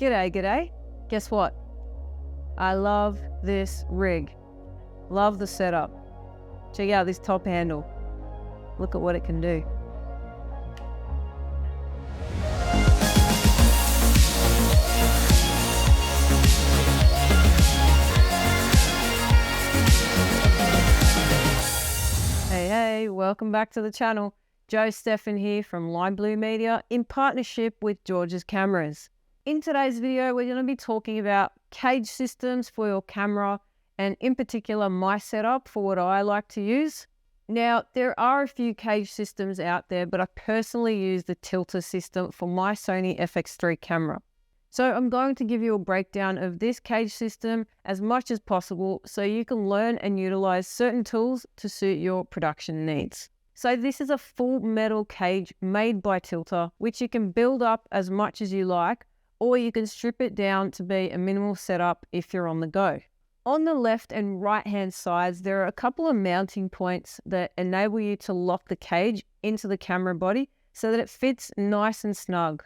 G'day, g'day. Guess what? I love this rig. Love the setup. Check out this top handle. Look at what it can do. Hey, welcome back to the channel. Joe Stefan here from Light Blue Media in partnership with George's Cameras. In today's video, we're going to be talking about cage systems for your camera and in particular my setup for what I like to use. Now, there are a few cage systems out there, but I personally use the Tilta system for my Sony FX3 camera. So I'm going to give you a breakdown of this cage system as much as possible so you can learn and utilize certain tools to suit your production needs. So this is a full metal cage made by Tilta, which you can build up as much as you like, or you can strip it down to be a minimal setup if you're on the go. On the left and right hand sides, there are a couple of mounting points that enable you to lock the cage into the camera body so that it fits nice and snug.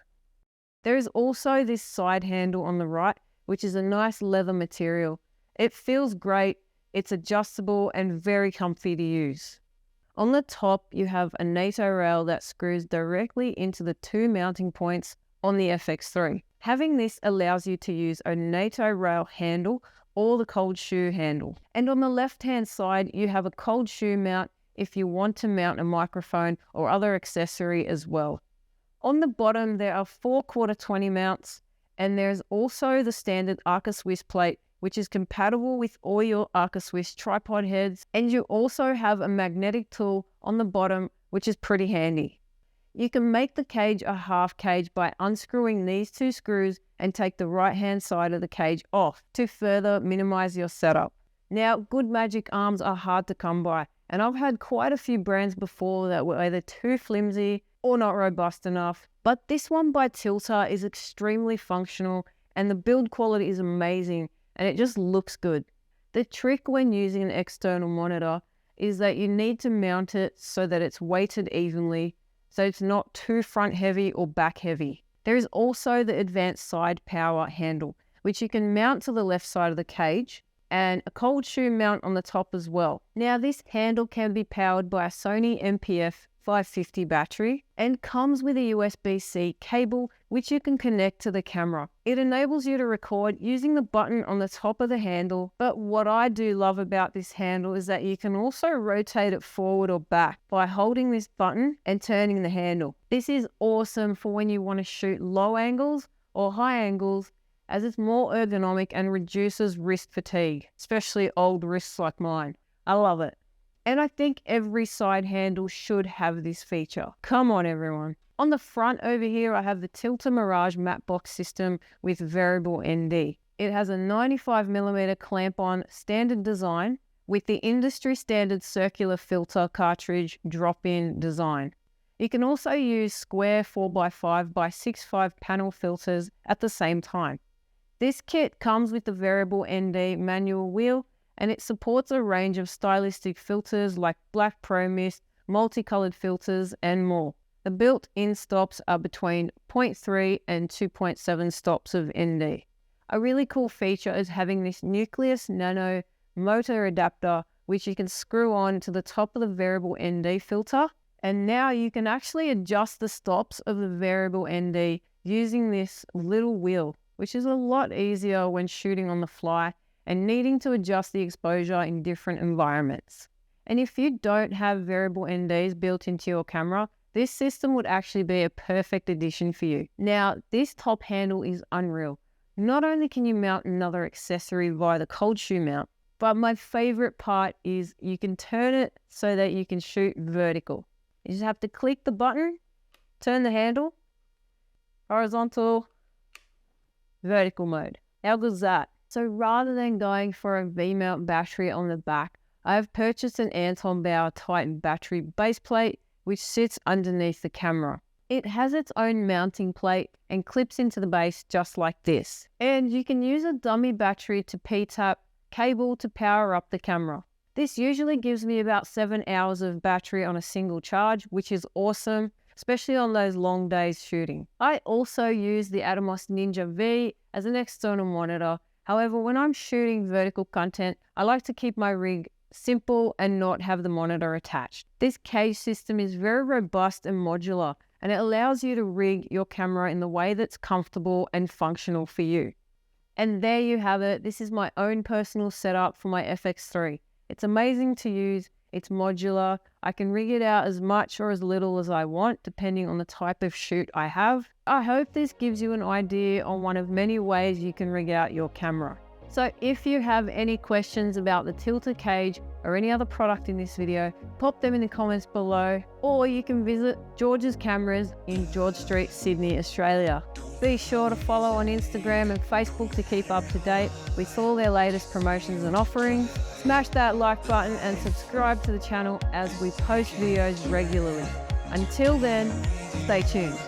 There is also this side handle on the right, which is a nice leather material. It feels great, it's adjustable and very comfy to use. On the top, you have a NATO rail that screws directly into the two mounting points on the FX3. Having this allows you to use a NATO rail handle or the cold shoe handle. And on the left-hand side, you have a cold shoe mount if you want to mount a microphone or other accessory as well. On the bottom, there are 4 1/4-20 mounts, and there's also the standard Arca Swiss plate, which is compatible with all your Arca Swiss tripod heads. And you also have a magnetic tool on the bottom, which is pretty handy. You can make the cage a half cage by unscrewing these 2 screws and take the right-hand side of the cage off to further minimize your setup. Now, good magic arms are hard to come by, and I've had quite a few brands before that were either too flimsy or not robust enough, but this one by Tilta is extremely functional and the build quality is amazing and it just looks good. The trick when using an external monitor is that you need to mount it so that it's weighted evenly, so it's not too front heavy or back heavy. There is also the advanced side power handle, which you can mount to the left side of the cage, and a cold shoe mount on the top as well. Now, this handle can be powered by a Sony MPF 550 battery and comes with a USB-C cable which you can connect to the camera. It enables you to record using the button on the top of the handle, but what I do love about this handle is that you can also rotate it forward or back by holding this button and turning the handle. This is awesome for when you want to shoot low angles or high angles, as it's more ergonomic and reduces wrist fatigue, especially old wrists like mine. I love it. And I think every side handle should have this feature. Come on, everyone. On the front over here, I have the Tilta Mirage matte box system with variable ND. It has a 95mm clamp-on standard design with the industry standard circular filter cartridge drop-in design. You can also use square 4x5x6.5 panel filters at the same time. This kit comes with the variable ND manual wheel, and it supports a range of stylistic filters like black pro mist, multicolored filters, and more. The built-in stops are between 0.3 and 2.7 stops of ND. A really cool feature is having this Nucleus Nano motor adapter, which you can screw on to the top of the variable ND filter. And now you can actually adjust the stops of the variable ND using this little wheel, which is a lot easier when shooting on the fly and needing to adjust the exposure in different environments. And if you don't have variable NDs built into your camera, this system would actually be a perfect addition for you. Now, this top handle is unreal. Not only can you mount another accessory via the cold shoe mount, but my favorite part is you can turn it so that you can shoot vertical. You just have to click the button, turn the handle, horizontal, vertical mode. How good is that? So rather than going for a V-mount battery on the back, I have purchased an Anton Bauer Titan battery base plate, which sits underneath the camera. It has its own mounting plate and clips into the base just like this. And you can use a dummy battery to P-tap cable to power up the camera. This usually gives me about 7 hours of battery on a single charge, which is awesome. especially on those long days shooting. I also use the Atomos Ninja V as an external monitor. However, when I'm shooting vertical content, I like to keep my rig simple and not have the monitor attached. This cage system is very robust and modular, and it allows you to rig your camera in the way that's comfortable and functional for you. And there you have it. This is my own personal setup for my FX3. It's amazing to use. It's modular. I can rig it out as much or as little as I want, depending on the type of shoot I have. I hope this gives you an idea on one of many ways you can rig out your camera. So if you have any questions about the Tilta cage or any other product in this video, pop them in the comments below, or you can visit George's Cameras in George Street, Sydney, Australia. Be sure to follow on Instagram and Facebook to keep up to date with all their latest promotions and offerings. Smash that like button and subscribe to the channel as we post videos regularly. Until then, stay tuned.